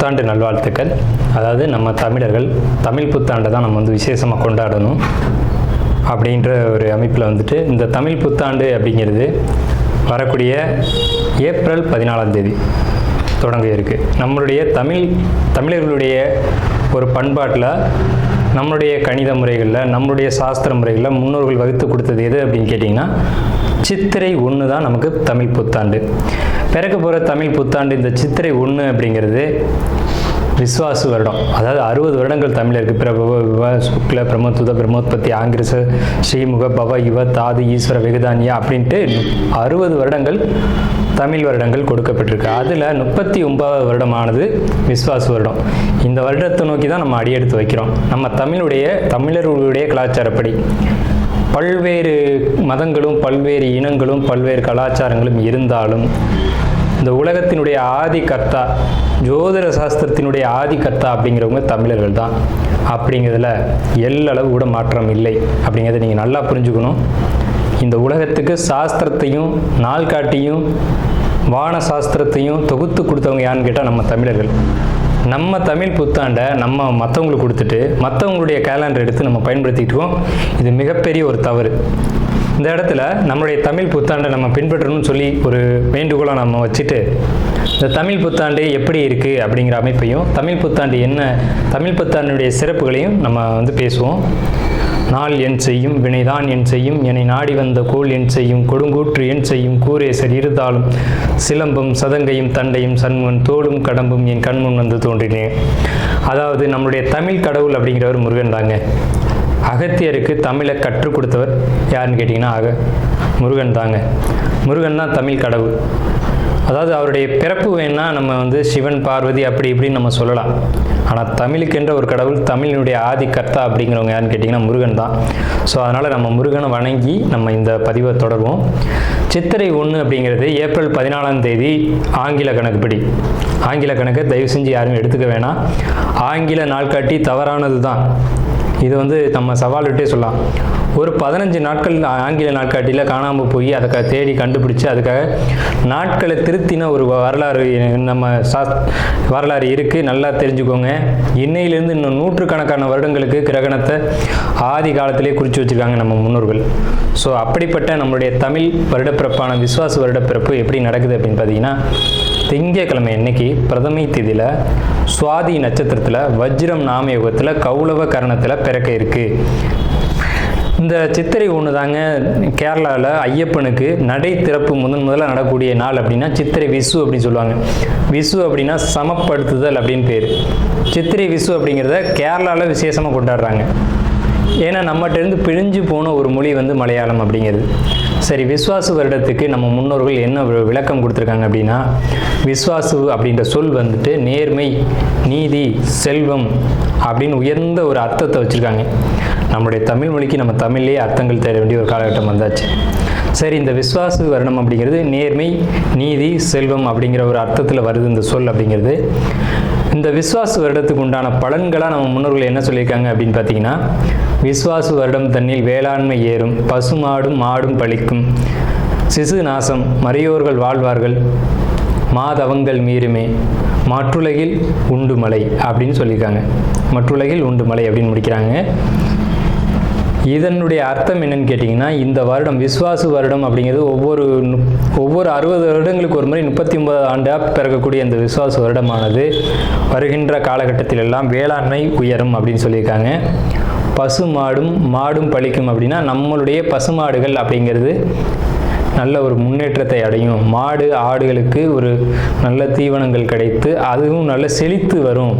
புத்தாண்டு நல்வாழ்த்துக்கள். அதாவது நம்ம தமிழர்கள் தமிழ் புத்தாண்டை தான் நம்ம வந்து விசேஷமாக கொண்டாடணும் அப்படின்ற ஒரு அமைப்பில் வந்துட்டு இந்த தமிழ் புத்தாண்டு அப்படிங்கிறது வரக்கூடிய ஏப்ரல் 14ஆம் தேதி தொடங்க இருக்குது. நம்மளுடைய தமிழர்களுடைய ஒரு பண்பாட்டில், நம்மளுடைய கணித முறைகளில், நம்மளுடைய சாஸ்திர முறைகளில் முன்னோர்கள் வகுத்து கொடுத்தது எது அப்படின்னு கேட்டிங்கன்னா சித்திரை 1 தான் நமக்கு தமிழ் புத்தாண்டு. பிறக்க போகிற தமிழ் புத்தாண்டு இந்த சித்திரை 1 அப்படிங்கிறது விஸ்வாசு வருடம். அதாவது 60 வருடங்கள் தமிழருக்கு பிரபவ விவ சுக்ல பிரம்மோத்துத பிரம்மோத்பத்தி ஆங்கிரச ஸ்ரீமுக பவ யுவ தாது ஈஸ்வர வெகுதானியா அப்படின்ட்டு 60 வருடங்கள் தமிழ் வருடங்கள் கொடுக்கப்பட்டிருக்கு. அதில் 39வது வருடமானது விஸ்வாசு வருடம். இந்த வருடத்தை நோக்கி தான் நம்ம அடியெடுத்து வைக்கிறோம். நம்ம தமிழர்களுடைய கலாச்சாரப்படி பல்வேறு மதங்களும் பல்வேறு இனங்களும் பல்வேறு கலாச்சாரங்களும் இருந்தாலும் இந்த உலகத்தினுடைய ஆதி கர்த்தா, ஜோதிட சாஸ்திரத்தினுடைய ஆதி கர்த்தா அப்படிங்கிறவங்க தமிழர்கள் தான். அப்படிங்கிறதுல எல்லளவு கூட மாற்றம் இல்லை அப்படிங்கிறத நீங்கள் நல்லா புரிஞ்சுக்கணும். இந்த உலகத்துக்கு சாஸ்திரத்தையும் நாள்காட்டியும் வான சாஸ்திரத்தையும் தொகுத்து கொடுத்தவங்க யாருன்னு கேட்டால் நம்ம தமிழர்கள். நம்ம தமிழ் புத்தாண்டை நம்ம மற்றவங்களுக்கு கொடுத்துட்டு மற்றவங்களுடைய கேலண்டர் எடுத்து நம்ம பயன்படுத்திட்டு இருக்கோம். இது மிகப்பெரிய ஒரு தவறு. இந்த இடத்துல நம்மளுடைய தமிழ் புத்தாண்டை நம்ம பின்பற்றணும்னு சொல்லி ஒரு வேண்டுகோளை நம்ம வச்சுட்டு இந்த தமிழ் புத்தாண்டு எப்படி இருக்குது அப்படிங்கிற அமைப்பையும், தமிழ் புத்தாண்டு என்ன, தமிழ் புத்தாண்டுடைய சிறப்புகளையும் நம்ம வந்து பேசுவோம். நாள் என் செய்யும் வினைதான் என் செய்யும் என்னை நாடி வந்த கோல் என் செய்யும் கொடுங்கூற்று என் செய்யும் கூரேசர் இருதாலும் சிலம்பும் சதங்கையும் தண்டையும் சண்முகன் தோளும் கடம்பும் என் கண்முன் வந்து தோன்றினேன். அதாவது நம்மளுடைய தமிழ் கடவுள் அப்படிங்கிறவர் முருகன் தாங்க. அகத்தியருக்கு தமிழை கற்றுக் கொடுத்தவர் யாருன்னு கேட்டிங்கன்னா முருகன் தாங்க. முருகன் தான் தமிழ் கடவுள். அதாவது அவருடைய பிறப்பு வேணா நம்ம வந்து சிவன் பார்வதி அப்படி இப்படின்னு நம்ம சொல்லலாம். ஆனால் தமிழுக்கென்ற ஒரு கடவுள், தமிழினுடைய ஆதி கர்த்தா அப்படிங்கிறவங்க யாருன்னு கேட்டிங்கன்னா முருகன் தான். ஸோ அதனால் நம்ம முருகனை வணங்கி நம்ம இந்த பதிவை தொடர்வோம். சித்திரை 1 அப்படிங்கிறது ஏப்ரல் 14ஆம் தேதி ஆங்கில கணக்குப்படி. ஆங்கில கணக்கை தயவு செஞ்சு யாரும் எடுத்துக்க வேணாம். ஆங்கில நாள்காட்டி தவறானது தான். இது வந்து நம்ம சவால் விட்டே சொல்லலாம். ஒரு 15 நாட்கள் ஆங்கில நாட்காட்டியில் காணாமல் போய் அதை தேடி கண்டுபிடிச்சி அதுக்காக நாட்களை திருத்தின ஒரு வரலாறு நம்ம வரலாறு இருக்குது. நல்லா தெரிஞ்சுக்கோங்க. இன்னையிலேருந்து இன்னும் நூற்றுக்கணக்கான வருடங்களுக்கு கிரகணத்தை ஆதி காலத்திலே குறித்து வச்சுருக்காங்க நம்ம முன்னோர்கள். ஸோ அப்படிப்பட்ட நம்மளுடைய தமிழ் வருடப்பிறப்பான விஸ்வாச வருடப்பிறப்பு எப்படி நடக்குது அப்படின்னு பார்த்தீங்கன்னா, திங்கட்கிழமை அன்னைக்கு பிரதமை திதியில் சுவாதி நட்சத்திரத்தில் வஜ்ரம் நாமயோகத்தில் கௌளவ கரணத்தில் பிறக்க இருக்குது. இந்த சித்திரை 1 தாங்க கேரளாவில் ஐயப்பனுக்கு நடை திறப்பு முதல்ல நடக்கூடிய நாள் அப்படின்னா சித்திரை விசு அப்படின்னு சொல்லுவாங்க. விசு அப்படின்னா சமப்படுத்துதல் அப்படின்னு பேர். சித்திரை விசு அப்படிங்கிறத கேரளாவில் விசேஷமாக கொண்டாடுறாங்க. ஏன்னா நம்மகிட்டேருந்து பிழிஞ்சு போன ஒரு மொழி வந்து மலையாளம் அப்படிங்கிறது. சரி, விஸ்வாசு வருடத்துக்கு நம்ம முன்னோர்கள் என்ன விளக்கம் கொடுத்துருக்காங்க அப்படின்னா, விஸ்வாசு அப்படின்ற சொல் வந்துட்டு நேர்மை, நீதி, செல்வம் அப்படின்னு உயர்ந்த ஒரு அர்த்தத்தை வச்சுருக்காங்க. நம்மளுடைய தமிழ் மொழிக்கு நம்ம தமிழ்லேயே அர்த்தங்கள் தேட வேண்டிய ஒரு காலகட்டம் வந்தாச்சு. சரி, இந்த விஸ்வாசு வருடம் அப்படிங்கிறது நேர்மை, நீதி, செல்வம் அப்படிங்கிற ஒரு அர்த்தத்தில் வருது இந்த சொல் அப்படிங்கிறது. இந்த விஸ்வாசு வருடத்துக்கு உண்டான பலன்களாக நம்ம முன்னோர்கள் என்ன சொல்லியிருக்காங்க அப்படின்னு பார்த்தீங்கன்னா, விஸ்வாசு வருடம் தன்னில் வேளாண்மை ஏறும், பசுமாடும் மாடும் பழிக்கும், சிசு நாசம், மறையோர்கள் வாழ்வார்கள், மாதவங்கள் மீறுமே, மற்றுலகில் உண்டு மலை அப்படின்னு சொல்லியிருக்காங்க. மற்றுலகில் உண்டு மலை அப்படின்னு முடிக்கிறாங்க. இதனுடைய அர்த்தம் என்னன்னு கேட்டிங்கன்னா, இந்த வருடம் விஸ்வாசு வருடம் அப்படிங்கிறது ஒவ்வொரு 60 வருடங்களுக்கு ஒரு முறை 39 ஆண்டாக பிறக்கக்கூடிய இந்த விஸ்வாசு வருடமானது வருகின்ற காலகட்டத்தில் எல்லாம் வேளாண்மை உயரும் அப்படின்னு சொல்லியிருக்காங்க. பசு மாடும் பழிக்கும் அப்படின்னா நம்மளுடைய பசுமாடுகள் அப்படிங்கிறது நல்ல ஒரு முன்னேற்றத்தை அடையும். மாடு ஆடுகளுக்கு ஒரு நல்ல தீவனங்கள் கிடைத்து அதுவும் நல்ல செழித்து வரும்.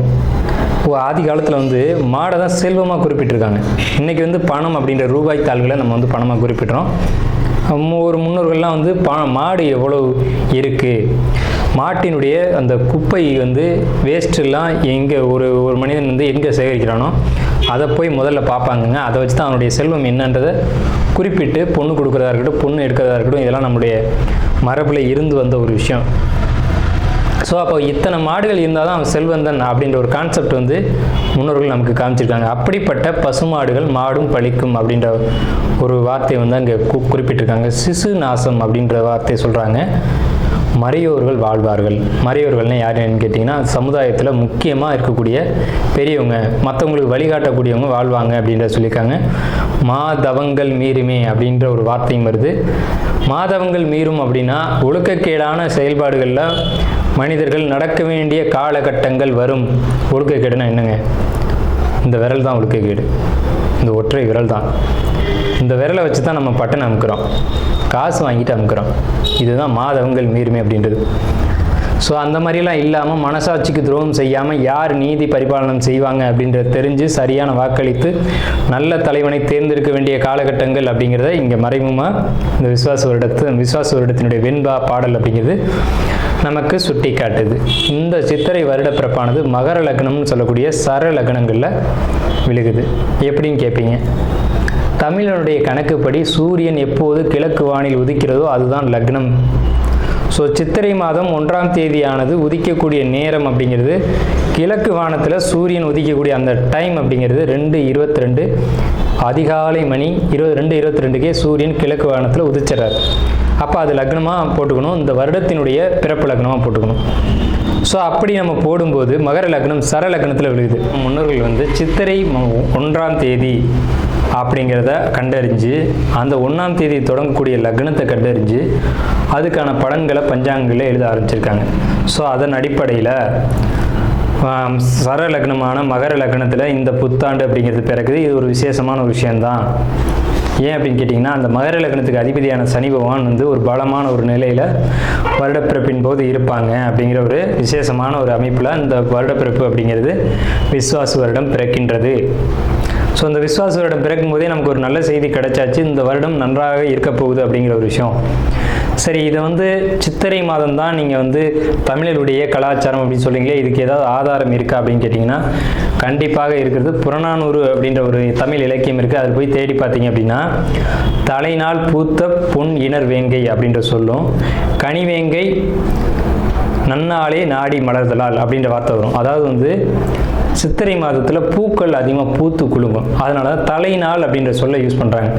ஆதி காலத்தில் வந்து மாடை தான் செல்வமாக குறிப்பிட்டிருக்காங்க. இன்றைக்கி வந்து பணம் அப்படின்ற ரூபாய் தாள்களை நம்ம வந்து பணமாக குறிப்பிட்றோம். ஒரு முன்னோர்கள்லாம் வந்து மாடு எவ்வளோ இருக்குது, மாட்டினுடைய அந்த குப்பை வந்து வேஸ்ட்டெல்லாம் எங்கே ஒரு மனிதன் வந்து எங்கே சேகரிக்கிறானோ அதை போய் முதல்ல பார்ப்பாங்கங்க. அதை வச்சு தான் அவனுடைய செல்வம் என்னன்றதை குறிப்பிட்டு பொண்ணு கொடுக்குறதா இருக்கட்டும், பொண்ணு எடுக்கிறதா இருக்கட்டும், இதெல்லாம் நம்முடைய மரபில் இருந்து வந்த ஒரு விஷயம். ஸோ அப்போ இத்தனை மாடுகள் இருந்தால் தான் அவன் செல்வந்தன் அப்படின்ற ஒரு கான்செப்ட் வந்து முன்னோர்கள் நமக்கு காமிச்சிருக்காங்க. அப்படிப்பட்ட பசுமாடுகள் மாடும் பழிக்கும் அப்படின்ற ஒரு வார்த்தையை வந்து அங்கே குறிப்பிட்டிருக்காங்க. சிசு நாசம் அப்படின்ற வார்த்தையை சொல்கிறாங்க. மறையோர்கள் வாழ்வார்கள். மறையோர்கள்னு யாருன்னு கேட்டிங்கன்னா சமுதாயத்தில் முக்கியமாக இருக்கக்கூடிய பெரியவங்க, மற்றவங்களுக்கு வழிகாட்டக்கூடியவங்க வாழ்வாங்க அப்படின்றத சொல்லியிருக்காங்க. மாதவங்கள் மீறுமே அப்படின்ற ஒரு வார்த்தையும் வருது. மாதவங்கள் மீறும் அப்படின்னா ஒழுக்கக்கேடான செயல்பாடுகளில் மனிதர்கள் நடக்க வேண்டிய காலகட்டங்கள் வரும். ஒழுக்கக்கேடுனா என்னங்க? இந்த விரல் தான் ஒழுக்கக்கேடு, இந்த ஒற்றை விரல் தான். இந்த விரலை வச்சு தான் நம்ம பட்டன் அமுக்கிறோம், காசு வாங்கிட்டு அமுக்கிறோம். இதுதான் மாதவங்கள் மீறுமே அப்படின்றது. ஸோ அந்த மாதிரிலாம் இல்லாமல் மனசாட்சிக்கு துரோகம் செய்யாமல் யார் நீதி பரிபாலனம் செய்வாங்க அப்படின்றத தெரிஞ்சு சரியான வாக்களித்து நல்ல தலைவனை தேர்ந்தெடுக்க வேண்டிய காலகட்டங்கள் அப்படிங்கிறத இங்கே மறைமுகமாக இந்த விசுவாச வருடத்தினுடைய வெண்பா பாடல் அப்படிங்கிறது நமக்கு சுட்டி காட்டுது. இந்த சித்திரை வருட பிறப்பானது மகர லக்னம்னு சொல்லக்கூடிய சர லக்னங்களில் விழுகுது. எப்படின்னு கேட்பீங்க. தமிழனுடைய கணக்குப்படி சூரியன் எப்போது கிழக்கு வானில் உதிக்கிறதோ அதுதான் லக்னம். ஸோ சித்திரை மாதம் 1ஆம் தேதியானது உதிக்கக்கூடிய நேரம் அப்படிங்கிறது கிழக்கு வானத்தில் சூரியன் உதிக்கக்கூடிய அந்த டைம் அப்படிங்கிறது 2:22 அதிகாலை மணி 2:22க்கே சூரியன் கிழக்கு வானத்தில் உதிச்சிடறார். அப்போ அது லக்னமாக போட்டுக்கணும், இந்த வருடத்தினுடைய பிறப்பு லக்னமாக போட்டுக்கணும். ஸோ அப்படி நம்ம போடும்போது மகர லக்னம் சர லக்னத்தில் விழுகுது. முன்னோர்கள் வந்து சித்திரை 1ஆம் தேதி அப்படிங்கிறத கண்டறிஞ்சு அந்த 1ஆம் தேதி தொடங்கக்கூடிய லக்னத்தை கண்டறிஞ்சு அதுக்கான பலன்களை பஞ்சாங்கங்களில் எழுத ஆரம்பிச்சிருக்காங்க. ஸோ அதன் அடிப்படையில் சர லக்னமான மகர லக்னத்தில் இந்த புத்தாண்டு அப்படிங்கிறது பிறகுது. இது ஒரு விசேஷமான ஒரு விஷயந்தான். ஏன் அப்படின்னு கேட்டிங்கன்னா, அந்த மகர லக்னத்துக்கு அதிபதியான சனி பகவான் வந்து ஒரு பலமான ஒரு நிலையில் வருடப்பிறப்பின் போது இருப்பாங்க அப்படிங்கிற ஒரு விசேஷமான ஒரு அமைப்பில் இந்த வருடப்பிறப்பு அப்படிங்கிறது விஸ்வாச வருடம் பிறக்கின்றது. ஸோ இந்த விஸ்வாச வருடம் பிறக்கும் போதே நமக்கு ஒரு நல்ல செய்தி கிடைச்சாச்சு, இந்த வருடம் நன்றாக இருக்க போகுது அப்படிங்கிற ஒரு விஷயம். சரி, இதை வந்து சித்திரை மாதம் தான் நீங்கள் வந்து தமிழருடைய கலாச்சாரம் அப்படின்னு சொல்றீங்களே, இதுக்கு ஏதாவது ஆதாரம் இருக்கா அப்படின்னு கேட்டிங்கன்னா கண்டிப்பாக இருக்கிறது. புறநானூறு அப்படின்ற ஒரு தமிழ் இலக்கியம் இருக்குது. அதில் போய் தேடி பார்த்தீங்க அப்படின்னா தலைநாள் பூத்த பொன் இணர் வேங்கை அப்படின்ற சொல்லும், கனிவேங்கை நன்னாளே நாடி மலர்தலால் அப்படின்ற வார்த்தை வரும். அதாவது வந்து சித்திரை மாதத்தில் பூக்கள் அதிகமாக பூத்து குலுங்கும், அதனால தலைநாள் அப்படின்ற சொல்ல யூஸ் பண்ணுறாங்க.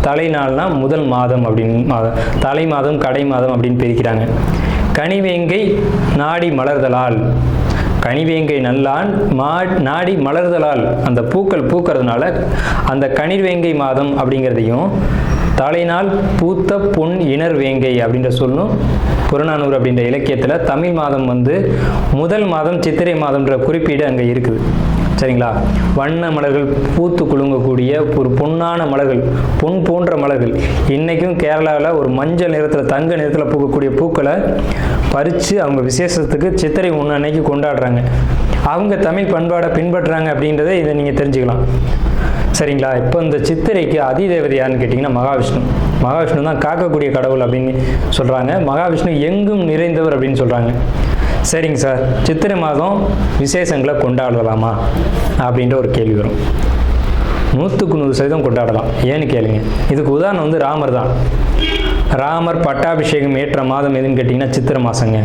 தலைநாள்னா முதல் மாதம் அப்படின்னு, தலை மாதம் கடை மாதம் அப்படின்னு பிரிக்கிறாங்க. கனிவேங்கை நாடி மலர்தலால், கனிவேங்கை நல்லான் நாடி மலர்தலால், அந்த பூக்கள் பூக்கிறதுனால அந்த கனிவேங்கை மாதம் அப்படிங்கிறதையும் தலைநாள் பூத்த பொன் இணர் வேங்கை அப்படின்ற சொல்லும் புறநானூறு அப்படின்ற இலக்கியத்தில் தமிழ் மாதம் வந்து முதல் மாதம் சித்திரை மாதம்ன்ற குறிப்பீடு அங்கே இருக்குது. சரிங்களா? வண்ண மலர்கள் பூத்து குலுங்கக்கூடிய ஒரு பொன்னான மலர்கள், பொன் போன்ற மலர்கள். இன்றைக்கும் கேரளாவில் ஒரு மஞ்சள் நிறத்தில் தங்க நிறத்தில் பூக்கக்கூடிய பூக்களை பறித்து அவங்க விசேஷத்துக்கு சித்திரை 1 அன்னைக்கு கொண்டாடுறாங்க. அவங்க தமிழ் பண்பாடை பின்பற்றுறாங்க அப்படின்றத இதை நீங்கள் தெரிஞ்சுக்கலாம். சரிங்களா? இப்போ இந்த சித்திரைக்கு அதிதேவதை யாருன்னு கேட்டிங்கன்னா மகாவிஷ்ணு. மகாவிஷ்ணு தான் காக்கக்கூடிய கடவுள் அப்படின்னு சொல்கிறாங்க. மகாவிஷ்ணு எங்கும் நிறைந்தவர் அப்படின்னு சொல்கிறாங்க. சரிங்க சார், சித்திரை மாதம் விசேஷங்களை கொண்டாடலாமா அப்படின்ற ஒரு கேள்வி வரும். 100% கொண்டாடலாம். ஏன்னு கேளுங்க. இதுக்கு உதாரணம் வந்து ராமர் தான். ராமர் பட்டாபிஷேகம் ஏற்ற மாதம் எதுன்னு கேட்டிங்கன்னா சித்திரை மாதங்க.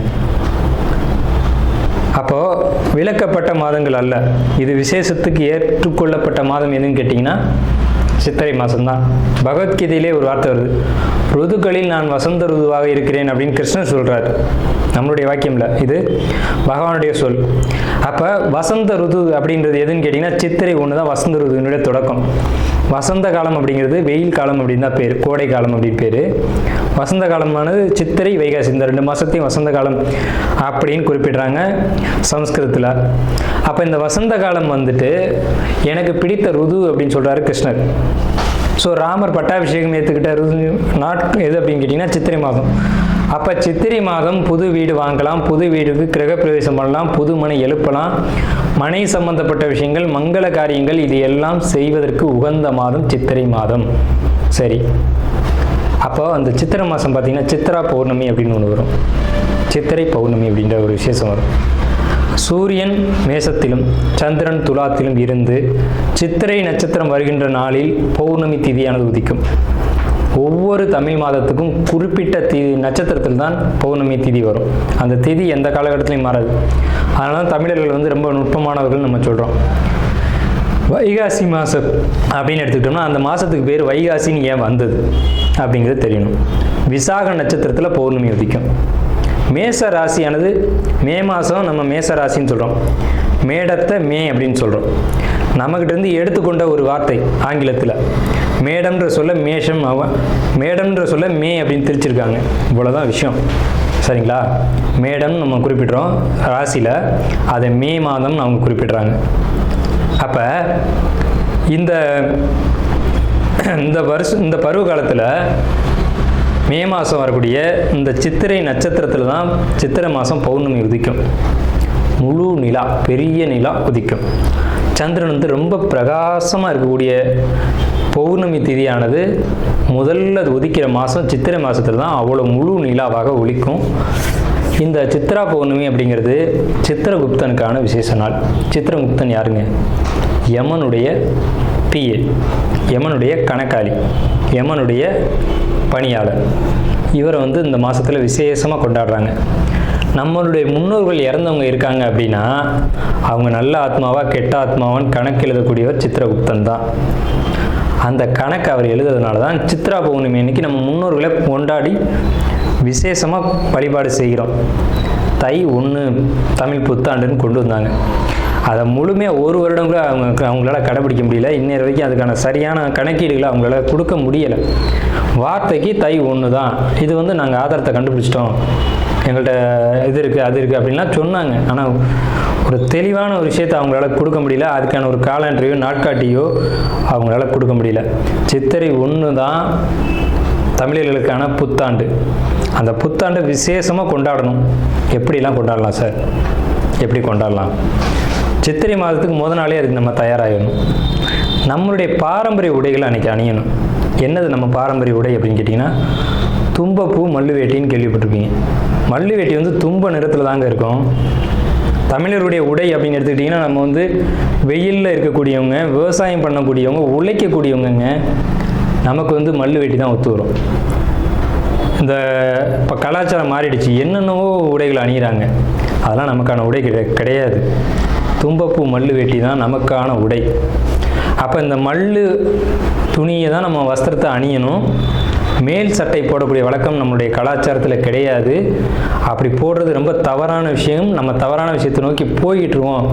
அப்போது விலக்கப்பட்ட மாதங்கள் அல்ல, இது விசேஷத்துக்கு ஏற்றுக்கொள்ளப்பட்ட மாதம் எதுன்னு கேட்டிங்கன்னா சித்திரை மாதம்தான். பகவத்கீதையிலே ஒரு வார்த்தை வருது, ருதுக்களில் நான் வசந்த ருதுவாக இருக்கிறேன் அப்படின்னு கிருஷ்ணர் சொல்கிறார். நம்மளுடைய வாக்கியம் இல்லை, இது பகவானுடைய சொல். அப்போ வசந்த ருது அப்படின்றது எதுன்னு கேட்டிங்கன்னா சித்திரை 1 தான் வசந்த ருதுனுடைய தொடக்கம். வசந்த காலம் அப்படிங்கிறது வெயில் காலம் அப்படின்னு தான் பேர், கோடை காலம் அப்படின்னு பேர். வசந்த காலமானது சித்திரை வைகாசி, இந்த 2 மாதத்தையும் வசந்த காலம் அப்படின்னு குறிப்பிடுறாங்க சமஸ்கிருதத்தில். அப்போ இந்த வசந்த காலம் வந்துட்டு எனக்கு பிடித்த ருது அப்படின்னு சொல்கிறாரு கிருஷ்ணர். ஸோ ராமர் பட்டாபிஷேகம் ஏற்றுக்கிட்ட ருது எது அப்படின்னு கேட்டிங்கன்னா சித்திரை மாதம். அப்போ சித்திரை மாதம் புது வீடு வாங்கலாம், புது வீடுக்கு கிரகப்பிரவேசம் பண்ணலாம், புது மனை எழுப்பலாம், மனை சம்பந்தப்பட்ட விஷயங்கள், மங்கள காரியங்கள், இது எல்லாம் செய்வதற்கு உகந்த மாதம் சித்திரை மாதம். சரி, அப்போ அந்த சித்திரை மாதம் பார்த்திங்கன்னா சித்ரா பௌர்ணமி அப்படின்னு ஒன்று வரும். சித்திரை பௌர்ணமி அப்படின்ற ஒரு விசேஷம் வரும். சூரியன் மேசத்திலும் சந்திரன் துலாத்திலும் இருந்து சித்திரை நட்சத்திரம் வருகின்ற நாளில் பௌர்ணமி திதியானது உதிக்கும். ஒவ்வொரு தமிழ் மாதத்துக்கும் குறிப்பிட்ட நட்சத்திரத்தில் தான் பௌர்ணமி திதி வரும். அந்த திதி எந்த காலகட்டத்திலையும் மாறாது. அதனால தான் தமிழர்கள் வந்து ரொம்ப நுட்பமானவர்கள் நம்ம சொல்கிறோம். வைகாசி மாதம் அப்படின்னு எடுத்துக்கிட்டோம்னா அந்த மாதத்துக்கு பேர் வைகாசின்னு ஏன் வந்தது அப்படிங்கிறது தெரியணும். விசாக நட்சத்திரத்தில் பௌர்ணமி உதிக்கும். மேச ராசியானது மே மாதம் நம்ம மேச ராசின்னு சொல்கிறோம், மேடத்தை மே அப்படின்னு சொல்கிறோம். நம்மகிட்டேருந்து எடுத்துக்கொண்ட ஒரு வார்த்தை ஆங்கிலத்தில். மேடம்ன்ற சொல்ல மேஷம், மேடம்ன்ற சொல்ல மே அப்படின்னு திரிச்சிருக்காங்க. இவ்வளோதான் விஷயம், சரிங்களா? மேடம் நம்ம குறிப்பிட்றோம் ராசியில், அதை மே மாதம் அவங்க குறிப்பிட்றாங்க. அப்போ இந்த பருவ காலத்தில் மே மாதம் வரக்கூடிய இந்த சித்திரை நட்சத்திரத்தில் தான் சித்திரை மாதம் பௌர்ணமி உதிக்கும். முழு நிலா, பெரிய நிலா உதிக்கும். சந்திரன் வந்து ரொம்ப பிரகாசமாக இருக்கக்கூடிய பௌர்ணமி திதியானது முதல்ல உதிக்கிற மாதம் சித்திரை மாதத்தில் தான் அவ்வளோ முழு நிலாவாக ஒலிக்கும். இந்த சித்ரா பௌர்ணமி அப்படிங்கிறது சித்திரகுப்தனுக்கான விசேஷ நாள். சித்திரகுப்தன் யாருங்க? யமனுடைய பிஏ, யமனுடைய கணக்காளி, யமனுடைய பணியாளர். இவரை வந்து இந்த மாதத்தில் விசேஷமாக கொண்டாடுறாங்க. நம்மளுடைய முன்னோர்கள் இறந்தவங்க இருக்காங்க அப்படின்னா அவங்க நல்ல ஆத்மாவா கெட்ட ஆத்மாவான்னு கணக்கு எழுதக்கூடியவர் சித்திரகுப்தன் தான். அந்த கணக்கு அவர் எழுதுறதுனால தான் சித்ரா பௌர்ணமி அன்னைக்கு நம்ம முன்னோர்களை கொண்டாடி விசேஷமாக வழிபாடு செய்கிறோம். தை 1 தமிழ் புத்தாண்டுன்னு கொண்டு வந்தாங்க. அதை முழுமையாக ஒரு வருடம் கூட அவங்களால கடைபிடிக்க முடியல. இன்னொரு வரைக்கும் அதுக்கான சரியான கணக்கீடுகளை அவங்களால கொடுக்க முடியலை. வார்த்தைக்கு தை 1 தான், இது வந்து நாங்கள் ஆதாரத்தை கண்டுபிடிச்சிட்டோம், எங்கள்கிட்ட இது இருக்குது அது இருக்குது அப்படின்லாம் சொன்னாங்க. ஆனால் ஒரு தெளிவான ஒரு விஷயத்தை அவங்களால கொடுக்க முடியல. அதுக்கான ஒரு காலண்டரையோ நாட்காட்டியோ அவங்களால கொடுக்க முடியல. சித்திரை 1 தான் தமிழர்களுக்கான புத்தாண்டு. அந்த புத்தாண்டை விசேஷமாக கொண்டாடணும். எப்படிலாம் கொண்டாடலாம் சார்? எப்படி கொண்டாடலாம்? சித்திரை மாதத்துக்கு முத நாளே அதுக்கு நம்ம தயாராகணும். நம்மளுடைய பாரம்பரிய உடைகளை அன்றைக்கி அணியணும். என்னது நம்ம பாரம்பரிய உடை அப்படின்னு கேட்டிங்கன்னா, தும்பப்பூ மல்லு வேட்டின்னு கேள்விப்பட்டிருப்பீங்க. மல்லு வேட்டி வந்து தும்ப நிறத்தில் தாங்க இருக்கும். தமிழருடைய உடை அப்படின்னு எடுத்துக்கிட்டிங்கன்னா, நம்ம வந்து வெயிலில் இருக்கக்கூடியவங்க, விவசாயம் பண்ணக்கூடியவங்க, உழைக்கக்கூடியவங்க, நமக்கு வந்து மல்லு வேட்டி தான் ஒத்து வரும். இந்த இப்போ கலாச்சாரம் மாறிடுச்சு, என்னென்னவோ உடைகள் அணிகிறாங்க. அதெல்லாம் நமக்கான உடை கிடையாது. தும்பப்பூ மல்லு வேட்டி தான் நமக்கான உடை. அப்போ இந்த மல்லு துணியை தான் நம்ம வஸ்திரத்தை அணியணும். மேல் சட்டை போடக்கூடிய வழக்கம் நம்மளுடைய கலாச்சாரத்தில் கிடையாது. அப்படி போடுறது ரொம்ப தவறான விஷயம். நம்ம தவறான விஷயத்தை நோக்கி போய்கிட்டுருவோம்.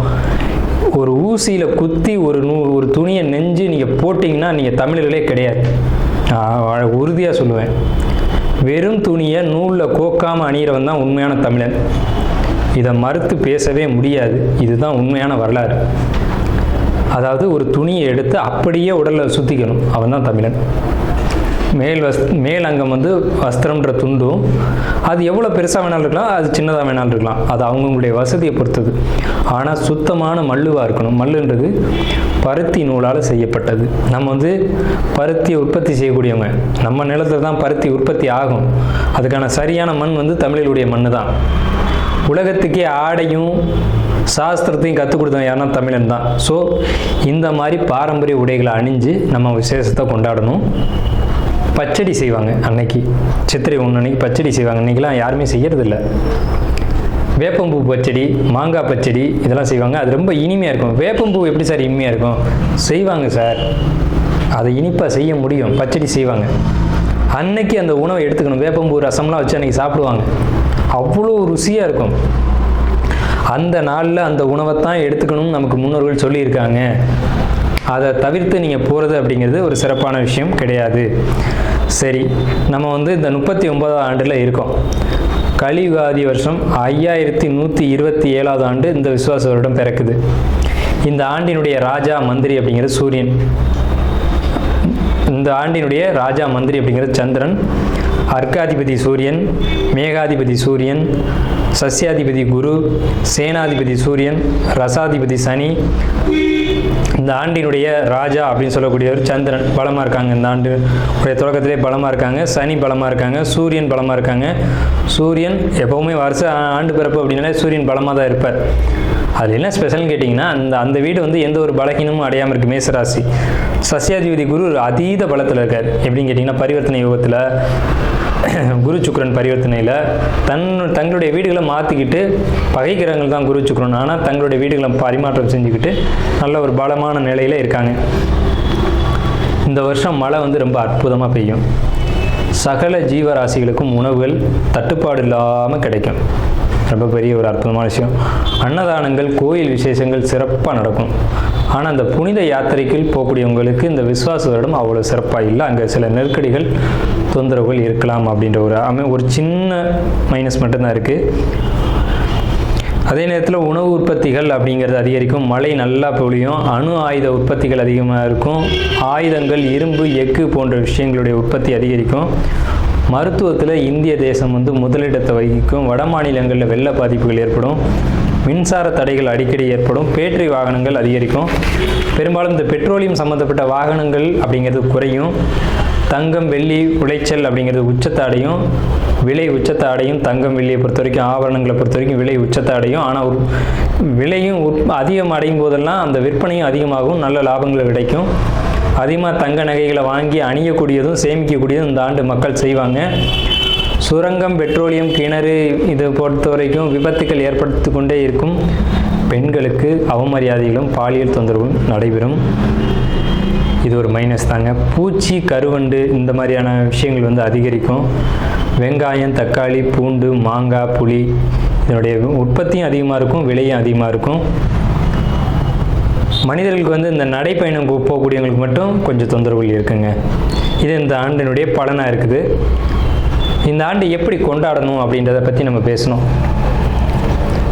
ஒரு ஊசியில் குத்தி ஒரு துணியை நெஞ்சு நீங்கள் போட்டிங்கன்னா நீங்கள் தமிழர்களே கிடையாது. உறுதியாக சொல்லுவேன். வெறும் துணியை நூலில் கோக்காமல் அணிகிறவன் தான் உண்மையான தமிழன். இதை மறுத்து பேசவே முடியாது. இதுதான் உண்மையான வரலாறு. அதாவது ஒரு துணியை எடுத்து அப்படியே உடலில் சுற்றிக்கணும், அவன் தான் தமிழன். மேல் அங்கம் வந்து வஸ்திரம்ன்ற துண்டும், அது எவ்வளோ பெருசாக வேணாலும் இருக்கலாம், அது சின்னதாக வேணாலும் இருக்கலாம். அது அவங்களுடைய வசதியை பொறுத்தது. ஆனால் சுத்தமான மல்லுவாக இருக்கணும். மல்லுன்றது பருத்தி நூலால் செய்யப்பட்டது. நம்ம வந்து பருத்தியை உற்பத்தி செய்யக்கூடியவங்க. நம்ம நிலத்தில் தான் பருத்தி உற்பத்தி ஆகும். அதுக்கான சரியான மண் வந்து தமிழர்களுடைய மண் தான். உலகத்துக்கே ஆடையும் சாஸ்திரத்தையும் கற்றுக் கொடுத்தவங்க யாருன்னா தமிழன் தான். ஸோ இந்த மாதிரி பாரம்பரிய உடைகளை அணிஞ்சு நம்ம விசேஷத்தை கொண்டாடணும். பச்சடி செய்வாங்க அன்னைக்கு, சித்திரை 1 அன்னைக்கு பச்சடி செய்வாங்க. இன்றைக்கெலாம் யாருமே செய்யறதில்ல. வேப்பம்பூ பச்சடி, மாங்காய் பச்சடி இதெல்லாம் செய்வாங்க. அது ரொம்ப இனிமையாக இருக்கும். வேப்பம்பூ எப்படி சார் இனிமையாக இருக்கும்? செய்வாங்க சார், அதை இனிப்பாக செய்ய முடியும். பச்சடி செய்வாங்க. அன்னைக்கு அந்த உணவை எடுத்துக்கணும். வேப்பம்பூ ரசம்லாம் வச்சு அன்றைக்கி சாப்பிடுவாங்க. அவ்வளோ ருசியாக இருக்கும். அந்த நாளில் அந்த உணவை தான் எடுத்துக்கணும்னு நமக்கு முன்னோர்கள் சொல்லியிருக்காங்க. அதை தவிர்த்து நீங்கள் போகிறது அப்படிங்கிறது ஒரு சிறப்பான விஷயம் கிடையாது. சரி, நம்ம வந்து இந்த 39ஆவது ஆண்டில் இருக்கோம். கலியுகாதி வருஷம் 5127ஆவது ஆண்டு இந்த விசுவாச வருடம் பிறக்குது. இந்த ஆண்டினுடைய ராஜா மந்திரி அப்படிங்கிறது சூரியன். இந்த ஆண்டினுடைய ராஜா மந்திரி அப்படிங்கிறது சந்திரன். அர்க்காதிபதி சூரியன், மேகாதிபதி சூரியன், சஸ்யாதிபதி குரு, சேனாதிபதி சூரியன், ரசாதிபதி சனி. இந்த ஆண்டினுடைய ராஜா அப்படின்னு சொல்லக்கூடியவர் சந்திரன் பலமாக இருக்காங்க. இந்த ஆண்டு உடைய தொடக்கத்திலே பலமாக இருக்காங்க. சனி பலமாக இருக்காங்க. சூரியன் பலமாக இருக்காங்க. சூரியன் எப்போவுமே வருஷ ஆண்டு பிறப்பு அப்படின்னாலே சூரியன் பலமாக தான் இருப்பார். அது என்ன ஸ்பெஷல்னு கேட்டிங்கன்னா, அந்த வீடு வந்து எந்த ஒரு பலகீனமும் அடையாமல் இருக்குது. மேசராசி. சஸ்யாதிபதி குரு அதீத பலத்தில் இருக்கார். எப்படின்னு கேட்டிங்கன்னா, பரிவர்த்தனை யோகத்தில் குரு சுக்கிரன் பரிவர்த்தனையில் தங்களுடைய வீடுகளை மாற்றிக்கிட்டு, பகை கிரகங்கள் தான் குரு சுக்கிரன், ஆனால் தங்களுடைய வீடுகளை பரிமாற்றம் செஞ்சுக்கிட்டு நல்ல ஒரு பலமான நிலையில் இருக்காங்க. இந்த வருஷம் மழை வந்து ரொம்ப அற்புதமாக பெய்யும். சகல ஜீவராசிகளுக்கும் உணவுகள் தட்டுப்பாடு இல்லாமல் கிடைக்கும். ரொம்ப பெரிய ஒரு அற்புதமான விஷயம். அன்னதானங்கள், கோயில் விசேஷங்கள் சிறப்பாக நடக்கும். ஆனால் அந்த புனித யாத்திரைக்கு போகக்கூடியவங்களுக்கு இந்த விஸ்வாச வருடம் அவ்வளோ சிறப்பாக இல்லை. அங்கே சில நெருக்கடிகள், தொந்தரவுகள் இருக்கலாம் அப்படின்ற ஒரு சின்ன மைனஸ் மட்டும்தான் இருக்குது. அதே நேரத்தில் உணவு உற்பத்திகள் அப்படிங்கிறது அதிகரிக்கும். மழை நல்லா பொழியும். அணு ஆயுத உற்பத்திகள் அதிகமாக இருக்கும். ஆயுதங்கள், இரும்பு, எஃகு போன்ற விஷயங்களுடைய உற்பத்தி அதிகரிக்கும். மருத்துவத்தில் இந்திய தேசம் முதலிடத்தை வகிக்கும். வட மாநிலங்களில் வெள்ள பாதிப்புகள் ஏற்படும். மின்சார தடைகள் அடிக்கடி ஏற்படும். பேட்டரி வாகனங்கள் அதிகரிக்கும். பெரும்பாலும் இந்த பெட்ரோலியம் சம்மந்தப்பட்ட வாகனங்கள் அப்படிங்கிறது குறையும். தங்கம், வெள்ளி உளைச்சல் அப்படிங்கிறது உச்சத்தை அடையும். விலை உச்சத்தை அடையும். தங்கம், வெள்ளியை பொறுத்த வரைக்கும், ஆபரணங்களை பொறுத்த வரைக்கும் விலை உச்சத்தை அடையும். ஆனால் விலையும் அதிகம் அடையும் போதெல்லாம் அந்த விற்பனையும் அதிகமாகும். நல்ல லாபங்கள் கிடைக்கும். அதிகமாக தங்க நகைகளை வாங்கி அணியக்கூடியதும் சேமிக்கக்கூடியதும் இந்த ஆண்டு மக்கள் செய்வாங்க. சுரங்கம், பெட்ரோலியம், கிணறு இதை பொறுத்த வரைக்கும் விபத்துக்கள் ஏற்படுத்தி கொண்டே இருக்கும். பெண்களுக்கு அவமரியாதைகளும் பாலியல் தொந்தரவும் நடைபெறும். இது ஒரு மைனஸ் தாங்க. பூச்சி, கருவண்டு இந்த மாதிரியான விஷயங்கள் அதிகரிக்கும். வெங்காயம், தக்காளி, பூண்டு, மாங்காய், புளி இதனுடைய உற்பத்தியும் அதிகமாக இருக்கும். விலையும் அதிகமாக இருக்கும். மனிதர்களுக்கு இந்த நடைப்பயணம் போகக்கூடியவங்களுக்கு மட்டும் கொஞ்சம் தொந்தரவுகள் இருக்குங்க. இது இந்த ஆண்டினுடைய பலனாக இருக்குது. இந்த ஆண்டு எப்படி கொண்டாடணும் அப்படின்றத பற்றி நம்ம பேசணும்,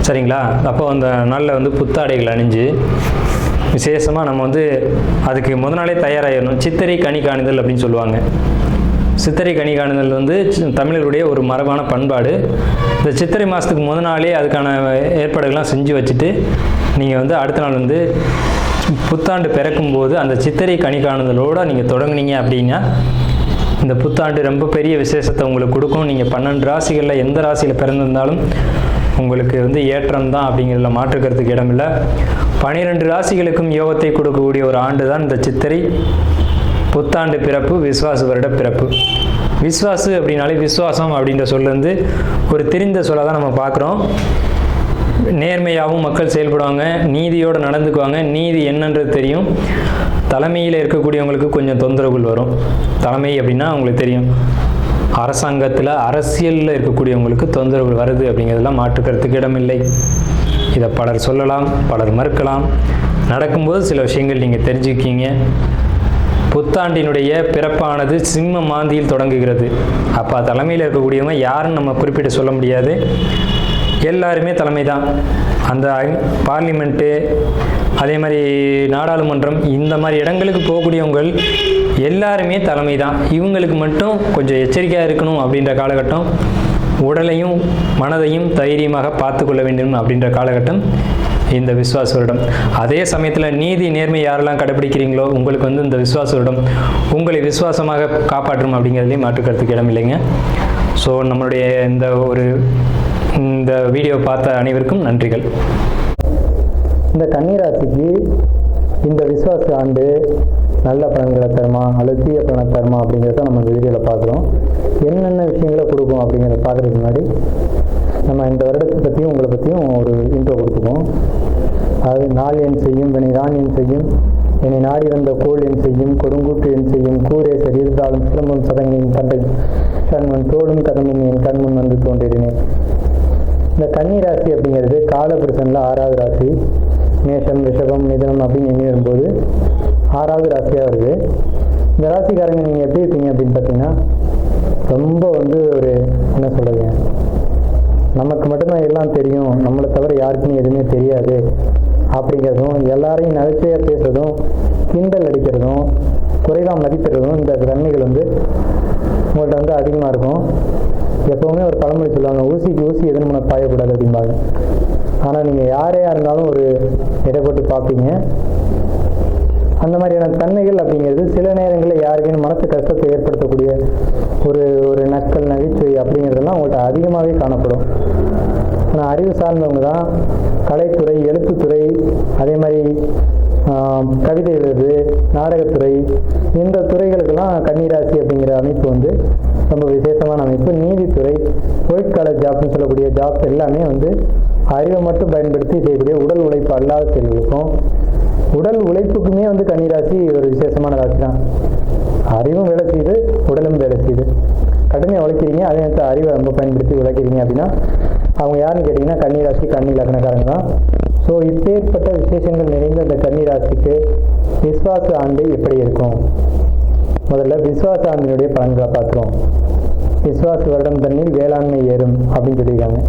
சரிங்களா? அப்போ அந்த நாளில் புத்தாடைகள் அணிஞ்சு விசேஷமாக நம்ம அதுக்கு முதல் நாளே தயாராகிடணும். சித்திரை கனி காணுதல் அப்படின்னு சொல்லுவாங்க. சித்திரை கனி காணுதல் தமிழர்களுடைய ஒரு மரபான பண்பாடு. இந்த சித்திரை மாதத்துக்கு முதல் நாளே அதுக்கான ஏற்பாடுகள்லாம் செஞ்சு வச்சுட்டு நீங்கள் அடுத்த நாள் புத்தாண்டு பிறக்கும்போது அந்த சித்திரை கனி காணுதலோடு நீங்கள் தொடங்குனீங்க அப்படின்னா இந்த புத்தாண்டு ரொம்ப பெரிய விசேஷத்தை உங்களுக்கு கொடுக்கும். நீங்கள் 12 ராசிகளில் எந்த ராசியில் பிறந்திருந்தாலும் உங்களுக்கு ஏற்றம் தான் அப்படிங்கிறதுல மாற்றுக்கிறதுக்கு இடமில்லை. 12 ராசிகளுக்கும் யோகத்தை கொடுக்கக்கூடிய ஒரு ஆண்டு தான் இந்த சித்திரை புத்தாண்டு பிறப்பு, விஸ்வாச வருட பிறப்பு. விஸ்வாசு அப்படின்னாலே விஸ்வாசம் அப்படின்ற சொல்ல ஒரு தெரிந்த சொல்ல தான் நம்ம பார்க்குறோம். நேர்மையாகவும் மக்கள் செயல்படுவாங்க, நீதியோடு நடந்துக்குவாங்க. நீதி என்னன்றது தெரியும். தலைமையில் இருக்கக்கூடியவங்களுக்கு கொஞ்சம் தொந்தரவுகள் வரும். தலைமை அப்படின்னா உங்களுக்கு தெரியும், அரசாங்கத்தில் அரசியலில் இருக்கக்கூடியவங்களுக்கு தொந்தரவுகள் வருது அப்படிங்கிறதெல்லாம் மாற்றுக்கிறதுக்கு இடமில்லை. இதை பலர் சொல்லலாம், பலர் மறுக்கலாம். நடக்கும்போது சில விஷயங்கள் நீங்கள் தெரிஞ்சுக்கிங்க. புத்தாண்டினுடைய பிறப்பானது சிம்ம மாந்தியில் தொடங்குகிறது. அப்போ தலைமையில் இருக்கக்கூடியவங்க யாருன்னு நம்ம குறிப்பிட்டு சொல்ல முடியாது. எல்லாருமே தலைமை தான். அந்த பார்லிமெண்ட்டு, அதே மாதிரி நாடாளுமன்றம், இந்த மாதிரி இடங்களுக்கு போகக்கூடியவங்க எல்லாருமே தலைமை தான். இவங்களுக்கு மட்டும் கொஞ்சம் எச்சரிக்கையாக இருக்கணும் அப்படின்ற காலகட்டம். உடலையும் மனதையும் தைரியமாக பார்த்து கொள்ள வேண்டும் அப்படின்ற காலகட்டம் இந்த விஸ்வாச வருடம். அதே சமயத்தில் நீதி, நேர்மை யாரெல்லாம் கடைபிடிக்கிறீங்களோ உங்களுக்கு இந்த விஸ்வாச வருடம் உங்களை விசுவாசமாக காப்பாற்றும் அப்படிங்கிறதுலேயும் மாற்றுக்கிறதுக்கு இடம் இல்லைங்க. ஸோ நம்மளுடைய இந்த வீடியோ பார்த்த அனைவருக்கும் நன்றிகள். இந்த கன்னிராசிக்கு இந்த விஸ்வாச ஆண்டு நல்ல பலன்களை தருமா அல்லது தீய பலனை தருமா அப்படிங்கிறத நம்ம இந்த வீடியோவில் பார்க்குறோம். என்னென்ன விஷயங்களை கொடுக்கும் அப்படிங்கிறத பார்க்குறதுக்கு முன்னாடி நம்ம இந்த வருடத்தை பற்றியும் உங்களை பற்றியும் ஒரு இன்ட்ரோ கொடுத்துப்போம். அது நாள் என் செய்யும், வினை தான் என் செய்யும், என்னை நாடி வந்த கோள் என் செய்யும், கொடுங்கூட்டு என் செய்யும், கூரேசர் இருந்தாலும் சிலம்பும் சதங்கையும் தண்டை கண்மண் தோடும் கதமும் என் கண்முன் வந்து தோன்றினேன். இந்த கன்னி ராசி அப்படிங்கிறது காலபுருஷனில் 6வது ராசி. மேஷம், ரிஷபம், மிதுனம் அப்படின்னு எண்ணி வரும்போது 6வது ராசியாக வருது. இந்த ராசிக்காரங்க நீங்கள் எப்படி இருப்பீங்க அப்படின்னு பார்த்தீங்கன்னா, ரொம்ப ஒரு என்ன சொல்கிறது, நமக்கு மட்டும்தான் எல்லாம் தெரியும், நம்மளை தவிர யாருக்குமே எதுவுமே தெரியாது அப்படிங்கிறதும், எல்லாரையும் நகைச்சுவையாக பேசுறதும், கிண்டல் அடிக்கிறதும், குறைவாக மதிப்பிடுறதும், இந்த தன்மைகள் உங்கள்கிட்ட அதிகமாக இருக்கும். எப்போவுமே ஒரு பழமொழி சொல்லுவாங்க, ஊசிக்கு ஊசி எதுன்னு பாயக்கூடாது அப்படிம்பாங்க. ஆனால் நீங்கள் யாரையாக இருந்தாலும் ஒரு எடை போட்டு பார்ப்பீங்க. அந்த மாதிரியான தன்மைகள் அப்படிங்கிறது சில நேரங்களில் யாருக்குன்னு மனசு கஷ்டத்தை ஏற்படுத்தக்கூடிய ஒரு நக்கல், நகைச்சுவை அப்படிங்கிறதெல்லாம் உங்கள்கிட்ட அதிகமாகவே காணப்படும். ஆனால் அறிவு சார்ந்தவங்க தான் கலைத்துறை, எழுத்துத்துறை, அதே மாதிரி கவிதை எழுது, நாடகத்துறை, இந்த துறைகளுக்கெல்லாம் கன்னிராசி அப்படிங்கிற அமைப்பு ரொம்ப விசேஷமான அமைப்பு. நீதித்துறை, ஒயிட் காலர் ஜாப்னு சொல்லக்கூடிய ஜாப்ஸ் எல்லாமே அறிவை மட்டும் பயன்படுத்தி செய்யக்கூடிய உடல் உழைப்பு அல்லாத செயல்களுக்கும், உடல் உழைப்புக்குமே கன்னிராசி ஒரு விசேஷமான ராசி தான். அறிவும் வேலை செய்யுது, உடலும் வேலை செய்யுது. கடுமையாக உழைக்கிறீங்க, அதே நேரத்தில் அறிவை ரொம்ப பயன்படுத்தி உழைக்கிறீங்க அப்படின்னா அவங்க யாருன்னு கேட்டிங்கன்னா கன்னி ராசி, கன்னி லக்னக்காரங்க தான். ஸோ இப்பேற்பட்ட விசேஷங்கள் நிறைந்த இந்த கன்னி ராசிக்கு விஸ்வாச ஆண்டு எப்படி இருக்கும்? முதல்ல விஸ்வாச ஆண்டினுடைய பலன்களை பார்த்துருவோம். விஸ்வாச வருடம் தண்ணில் வேளாண்மை ஏறும் அப்படின்னு சொல்லியிருக்காங்க.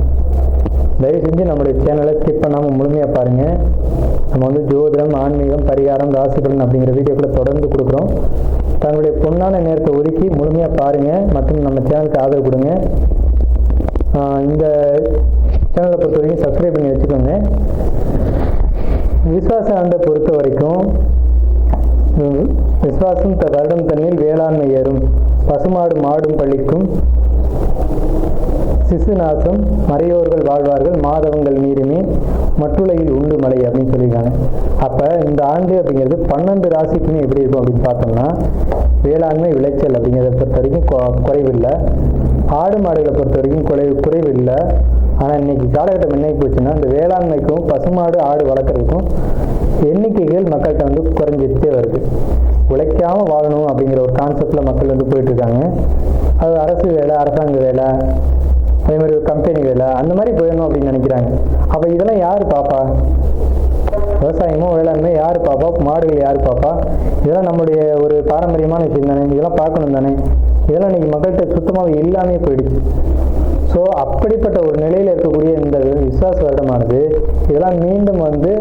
தயவு செஞ்சு நம்மளுடைய சேனலை ஸ்கிப் பண்ணாமல் முழுமையாக பாருங்கள். நம்ம வந்து ஜோதிடம், ஆன்மீகம், பரிகாரம், ராசி பலன் அப்படிங்கிற வீடியோக்களை தொடர்ந்து கொடுக்குறோம். தங்களுடைய பொன்னான நேரத்தை ஒதுக்கி முழுமையாக பாருங்கள் மற்றும் நம்ம சேனலுக்கு ஆதரவு கொடுங்க. இந்த சேனலை பொறுத்த வரைக்கும் சப்ஸ்கிரைப் பண்ணி வச்சுக்கோங்க. விஸ்வாச ஆண்டை பொறுத்த வரைக்கும் விஸ்வாசம் வருடம் தண்ணில் வேளாண்மை ஏறும், பசுமாடு மாடும் பள்ளிக்கும், சிசு நாசம் மறையோர்கள் வாழ்வார்கள், மாதவங்கள் நீருமே மற்றுலகில் உண்டு மலை அப்படின்னு சொல்லியிருக்காங்க. அப்போ இந்த ஆண்டு அப்படிங்கிறது 12 ராசிக்குமே எப்படி இருக்கும் அப்படின்னு பார்த்தோம்னா வேளாண்மை விளைச்சல் அப்படிங்கிறத பொறுத்த வரைக்கும் குறைவில்லை. ஆடு மாடுகளை பொறுத்த வரைக்கும் குறைவில்லை. ஆனால் இன்னைக்கு காலகட்டம் என்ன போச்சுன்னா இந்த வேளாண்மைக்கும் பசுமாடு ஆடு வளர்க்குறதுக்கும் எண்ணிக்கைகள் மக்கள்கிட்ட வந்து குறைஞ்சிட்டே வருது. உழைக்காமல் வாழணும் அப்படிங்கிற ஒரு கான்செப்டில் மக்கள் வந்து போயிட்டுருக்காங்க. அது அரசு வேலை, அரசாங்க வேலை, அதே மாதிரி ஒரு கம்பெனி வேலை, அந்த மாதிரி போயிடணும் அப்படின்னு நினைக்கிறாங்க. அப்போ இதெல்லாம் யார் பாப்பா? விவசாயமோ வேளாண்மை யார் பாப்பா? மாடுகள் யார் பாப்பா? இதெல்லாம் நம்மளுடைய ஒரு பாரம்பரியமான விஷயம் தானே, இதெல்லாம் பார்க்கணும் தானே. இதெல்லாம் இன்னைக்கு மக்கள்கிட்ட சுத்தமாக இல்லாமே போயிடுச்சு. ஸோ அப்படிப்பட்ட ஒரு நிலையில் இருக்கக்கூடிய இந்த விஸ்வாச வருடமானது இதெல்லாம் மீண்டும் வந்து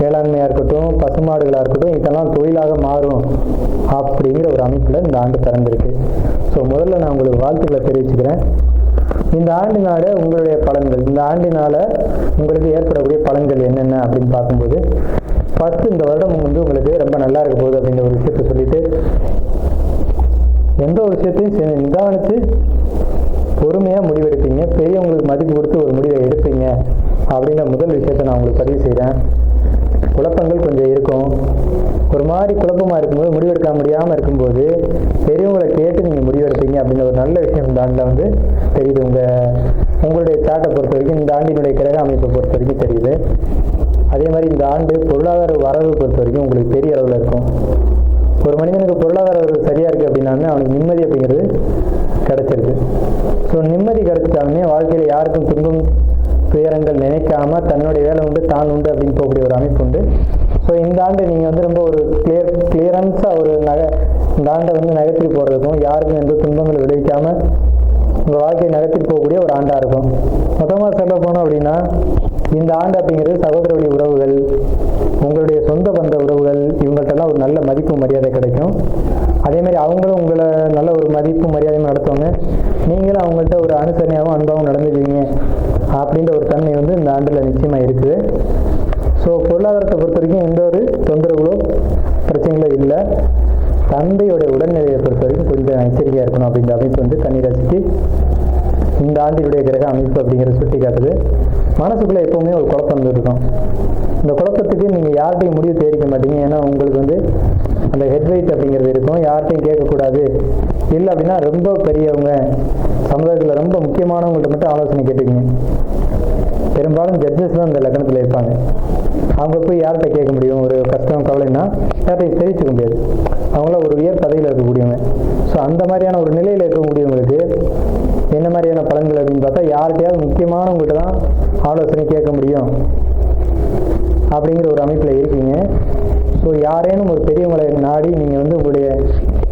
வேளாண்மையாக இருக்கட்டும், பசுமாடுகளாக இருக்கட்டும், இதெல்லாம் தொழிலாக மாறும் அப்படிங்கிற ஒரு அமைப்பில் இந்த ஆண்டு திறந்திருக்கு. ஸோ முதல்ல நான் உங்களுக்கு வாழ்த்துக்களை தெரிவிச்சுக்கிறேன். இந்த ஆண்டினால உங்களுடைய பலன்கள், இந்த ஆண்டினால உங்களுக்கு ஏற்படக்கூடிய பலன்கள் என்னென்ன அப்படின்னு பார்க்கும்போது ஃபர்ஸ்ட் இந்த வருடம் வந்து உங்களுக்கு ரொம்ப நல்லா இருக்க போகுது அப்படிங்கிற ஒரு விஷயத்தை சொல்லிட்டு எந்த ஒரு விஷயத்தையும் நிதானித்து பொறுமையாக முடிவெடுப்பீங்க. பெரியவங்களுக்கு மதிப்பு கொடுத்து ஒரு முடிவை எடுப்பீங்க அப்படிங்கிற முதல் விஷயத்தை நான் உங்களுக்கு பதிவு செய்கிறேன். குழப்பங்கள் கொஞ்சம் இருக்கும். ஒரு மாதிரி குழப்பமாக இருக்கும்போது, முடிவெடுக்க முடியாமல் இருக்கும்போது பெரியவங்களை கேட்டு நீங்கள் முடிவெடுப்பீங்க அப்படின்ற ஒரு நல்ல விஷயம் இந்த ஆண்டில் வந்து தெரியுது. உங்களுடைய சாட்டை பொறுத்த வரைக்கும், இந்த ஆண்டினுடைய கிரக அமைப்பை பொறுத்த வரைக்கும் தெரியுது. அதே மாதிரி இந்த ஆண்டு பொருளாதார வரவு பொறுத்த வரைக்கும் உங்களுக்கு பெரிய அளவில் இருக்கும். ஒரு மனிதனுக்கு பொருளாதார வரவு சரியாக இருக்குது அப்படின்னா அவனுக்கு நிம்மதி அப்படிங்கிறது கிடைச்சிருக்கு. ஸோ நிம்மதி கிடைச்சிட்டாலுமே வாழ்க்கையில் யாருக்கும் துன்பம் துயரங்கள் நினைக்காம தன்னுடைய வேலை உண்டு, தான் உண்டு அப்படின்னு போகக்கூடிய ஒரு அமைப்பு உண்டு. ஸோ இந்த ஆண்டு நீங்கள் வந்து ரொம்ப ஒரு கிளியரன்ஸாக ஒரு இந்த ஆண்டை வந்து நகர்த்தி போடுறதுக்கும் யாருக்கும் எந்த துன்பங்கள் விளைவிக்காமல் உங்கள் வாழ்க்கையை நகர்த்தி போகக்கூடிய ஒரு ஆண்டாக இருக்கும். மொத்தமாக சொல்ல போனோம் அப்படின்னா இந்த ஆண்டு அப்படிங்கிறது சகோதர வழி உறவுகள், உங்களுடைய சொந்த பந்த உறவுகள், இவங்கள்ட்டெல்லாம் ஒரு நல்ல மதிப்பு மரியாதை கிடைக்கும். அதேமாதிரி அவங்களும் உங்களை நல்ல ஒரு மதிப்பு மரியாதையும் நடத்துவாங்க. நீங்களும் அவங்கள்ட்ட ஒரு அனுசரணையாகவும் அன்பாகவும் நடந்துக்குவீங்க அப்படின்ற ஒரு தன்மை வந்து இந்த ஆண்டில் நிச்சயமாக இருக்குது. ஸோ பொருளாதாரத்தை பொறுத்த வரைக்கும் எந்த ஒரு தொந்தரவுகளோ பிரச்சனைகளோ இல்லை. தந்தையோட உடல்நிலையை பொறுத்த வரைக்கும் கொஞ்சம் எச்சரிக்கையாக இருக்கணும் அப்படின்ற அமைப்பு வந்து கன்னி ராசிக்கு இந்த ஆண்டினுடைய கிரக அமைப்பு அப்படிங்கிறத சுட்டி காட்டுது. மனசுக்குள்ளே எப்போவுமே ஒரு குழப்பம் இருக்கும். இந்த குழப்பத்துக்கு நீங்கள் யார்கிட்டையும் முடிவு தெரிவிக்க மாட்டீங்க. ஏன்னா உங்களுக்கு வந்து அந்த ஹெட் வெயிட் அப்படிங்கிறது இருக்கும். யார்கிட்டையும் கேட்கக்கூடாது. இல்லை அப்படின்னா ரொம்ப பெரியவங்க, சமுதாயத்தில் ரொம்ப முக்கியமானவங்கள்ட்ட மட்டும் ஆலோசனை கேட்டுக்கங்க. பெரும்பாலும் ஜட்ஜஸ் தான் இந்த லக்னத்தில் இருப்பாங்க. அவங்க போய் யார்கிட்ட கேட்க முடியும்? ஒரு கஷ்டம் கவலைன்னா யார்கிட்டையும் தெரிவிச்சுக்க முடியாது. அவங்களாம் ஒரு உயர் பதவியில் இருக்கக்கூடியவங்க. ஸோ அந்த மாதிரியான ஒரு நிலையில் இருக்கக்கூடியவங்களுக்கு என்ன மாதிரியான பலன்கள் அப்படின்னு பார்த்தா யார்கிட்டையாவது முக்கியமானவங்கள்ட்ட தான் ஆலோசனை கேட்க முடியும் அப்படிங்கிற ஒரு அமைப்பில் இருக்கீங்க. ஸோ யாரேனும் ஒரு பெரியவங்களை நாடி நீங்கள் வந்து உங்களுடைய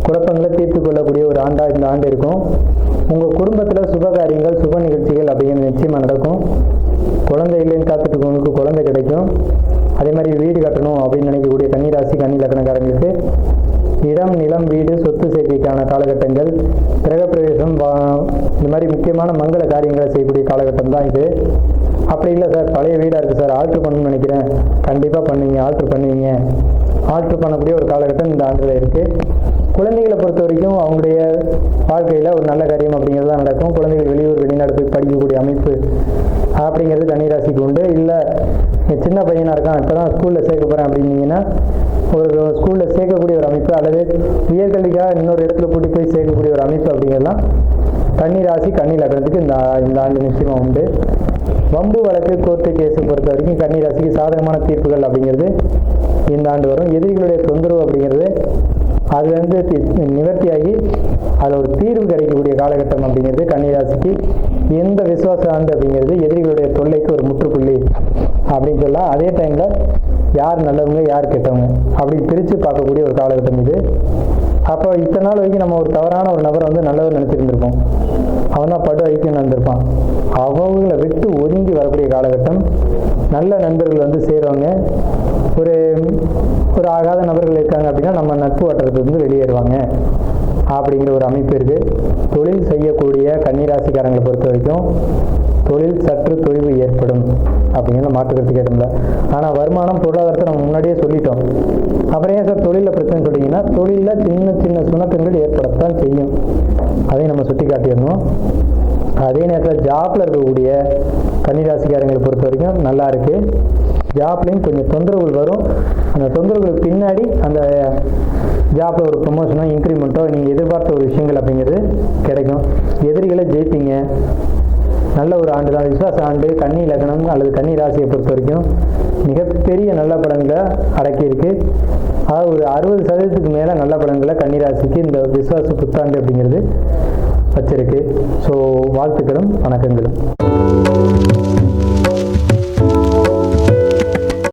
குழப்பங்களை தீர்த்து கொள்ளக்கூடிய ஒரு ஆண்டாக இந்த ஆண்டு இருக்கும். உங்கள் குடும்பத்தில் சுப காரியங்கள், சுப நிகழ்ச்சிகள் அப்படிங்கிறது நிச்சயமாக நடக்கும். குழந்தை இல்லைன்னு காத்துட்டு இருக்கவங்களுக்கு குழந்தை கிடைக்கும். அதே மாதிரி வீடு கட்டணும் அப்படின்னு நினைக்கக்கூடிய கன்னி ராசி, கன்னி லக்னக்காரங்களுக்கு இடம், நிலம், வீடு, சொத்து சேர்க்கைக்கான காலகட்டங்கள், கிரகப்பிரவேசம், இந்த மாதிரி முக்கியமான மங்கள காரியங்களை செய்யக்கூடிய காலகட்டம் தான் இது. அப்படி இல்லை சார், பழைய வீடாக இருக்குது சார், ஆல்ட்ரு பண்ணணும்னு நினைக்கிறேன், கண்டிப்பாக பண்ணுவீங்க, ஆல்ட்ரு பண்ணுவீங்க. ஆல்ட்ரு பண்ணக்கூடிய ஒரு காலகட்டம் இந்த ஆண்டில் இருக்குது. குழந்தைகளை பொறுத்த வரைக்கும் அவங்களுடைய வாழ்க்கையில் ஒரு நல்ல காரியம் அப்படிங்கிறது தான் நடக்கும். குழந்தைகள் வெளியூர் வெளிநாடு போய் படிக்கக்கூடிய அமைப்பு அப்படிங்கிறது கன்னிராசிக்கு உண்டு. இல்லை சின்ன பையனாக இருக்கான், இப்போ தான் ஸ்கூலில் சேர்க்க போகிறேன் அப்படின்னீங்கன்னா ஒரு ஸ்கூலில் சேர்க்கக்கூடிய ஒரு அமைப்பு, அல்லது உயர்கல்விக்காக இன்னொரு இடத்துல கூட்டி போய் சேர்க்கக்கூடிய ஒரு அமைப்பு அப்படிங்கிறதுலாம் கன்னிராசி, கன்னி லக்னத்துக்கு இந்த ஆண்டு நிச்சயமாக உண்டு. வம்பு வழக்கு, கோர்ட்டு கேஸை பொறுத்த வரைக்கும் கன்னிராசிக்கு சாதகமான தீர்ப்புகள் அப்படிங்கிறது இந்த ஆண்டு வரும். எதிரிகளுடைய தொந்தரவு அப்படிங்கிறது அதுலேருந்து நிவர்த்தியாகி அதில் ஒரு தீர்வு கிடைக்கக்கூடிய காலகட்டம் அப்படிங்கிறது கன்னிராசிக்கு எந்த விசுவாச ஆண்டு அப்படிங்கிறது எதிரிகளுடைய தொல்லைக்கு ஒரு முற்றுப்புள்ளி அப்படின்னு சொல்லலாம். அதே டைமில் யார் நல்லவங்க யார் கெட்டவங்க அப்படின்னு பிரித்து பார்க்கக்கூடிய ஒரு காலகட்டம் இது. அப்போ இத்தனை நாள் வரைக்கும் நம்ம ஒரு தவறான ஒரு நபரை வந்து நல்லவர் நினச்சிருந்துருப்போம். அவன் தான் படு ஐக்கியம் நடந்திருப்பான். அவங்கள விட்டு ஒதுங்கி வரக்கூடிய காலகட்டம். நல்ல நண்பர்கள் வந்து சேருவாங்க. ஒரு ஒரு ஆகாத நபர்கள் இருக்காங்க அப்படின்னா நம்ம நட்பு வட்டத்திலிருந்து வெளியேறுவாங்க அப்படிங்கிற ஒரு அமைப்பு இருக்குது. தொழில் செய்யக்கூடிய கன்னிராசிக்காரங்களை பொறுத்த வரைக்கும் தொழில் சற்று தொய்வு ஏற்படும் அப்படிங்கிற மாற்றுக்கருத்து கேட்டோம்ல. ஆனால் வருமானம் பொருளாதாரத்தை நம்ம முன்னாடியே சொல்லிட்டோம். அப்புறம் ஏன் சார் தொழிலில் பிரச்சனை சொல்லிங்கன்னா, தொழிலில் சின்ன சின்ன சுணக்கங்கள் ஏற்படத்தான் செய்யும். அதையும் நம்ம சுட்டி காட்டிடணும். அதே நேரத்தில் ஜாப்பில் இருக்கக்கூடிய கன்னிராசிக்காரங்களை பொறுத்த வரைக்கும் நல்லா இருக்குது. ஜாப்லேயும் கொஞ்சம் தொந்தரவுகள் வரும். அந்த தொந்தரவுகளுக்கு பின்னாடி அந்த ஜாப்பில் ஒரு ப்ரொமோஷனோ இன்க்ரிமெண்ட்டோ நீங்கள் எதிர்பார்த்த ஒரு விஷயங்கள் அப்படிங்கிறது கிடைக்கும். எதிரிகளை ஜெயிப்பீங்க. நல்ல ஒரு ஆண்டு தான் விசுவாச ஆண்டு. கன்னி லக்னம் அல்லது கன்னி ராசியை பொறுத்த வரைக்கும் மிகப்பெரிய நல்ல பலன்களை அடக்கியிருக்கு. அதாவது ஒரு 60% மேலே நல்ல பலன்களை கன்னிராசிக்கு இந்த விசுவாச புத்தாண்டு அப்படிங்கிறது வச்சிருக்கு. ஸோ வாழ்த்துக்களும் வணக்கங்களும்.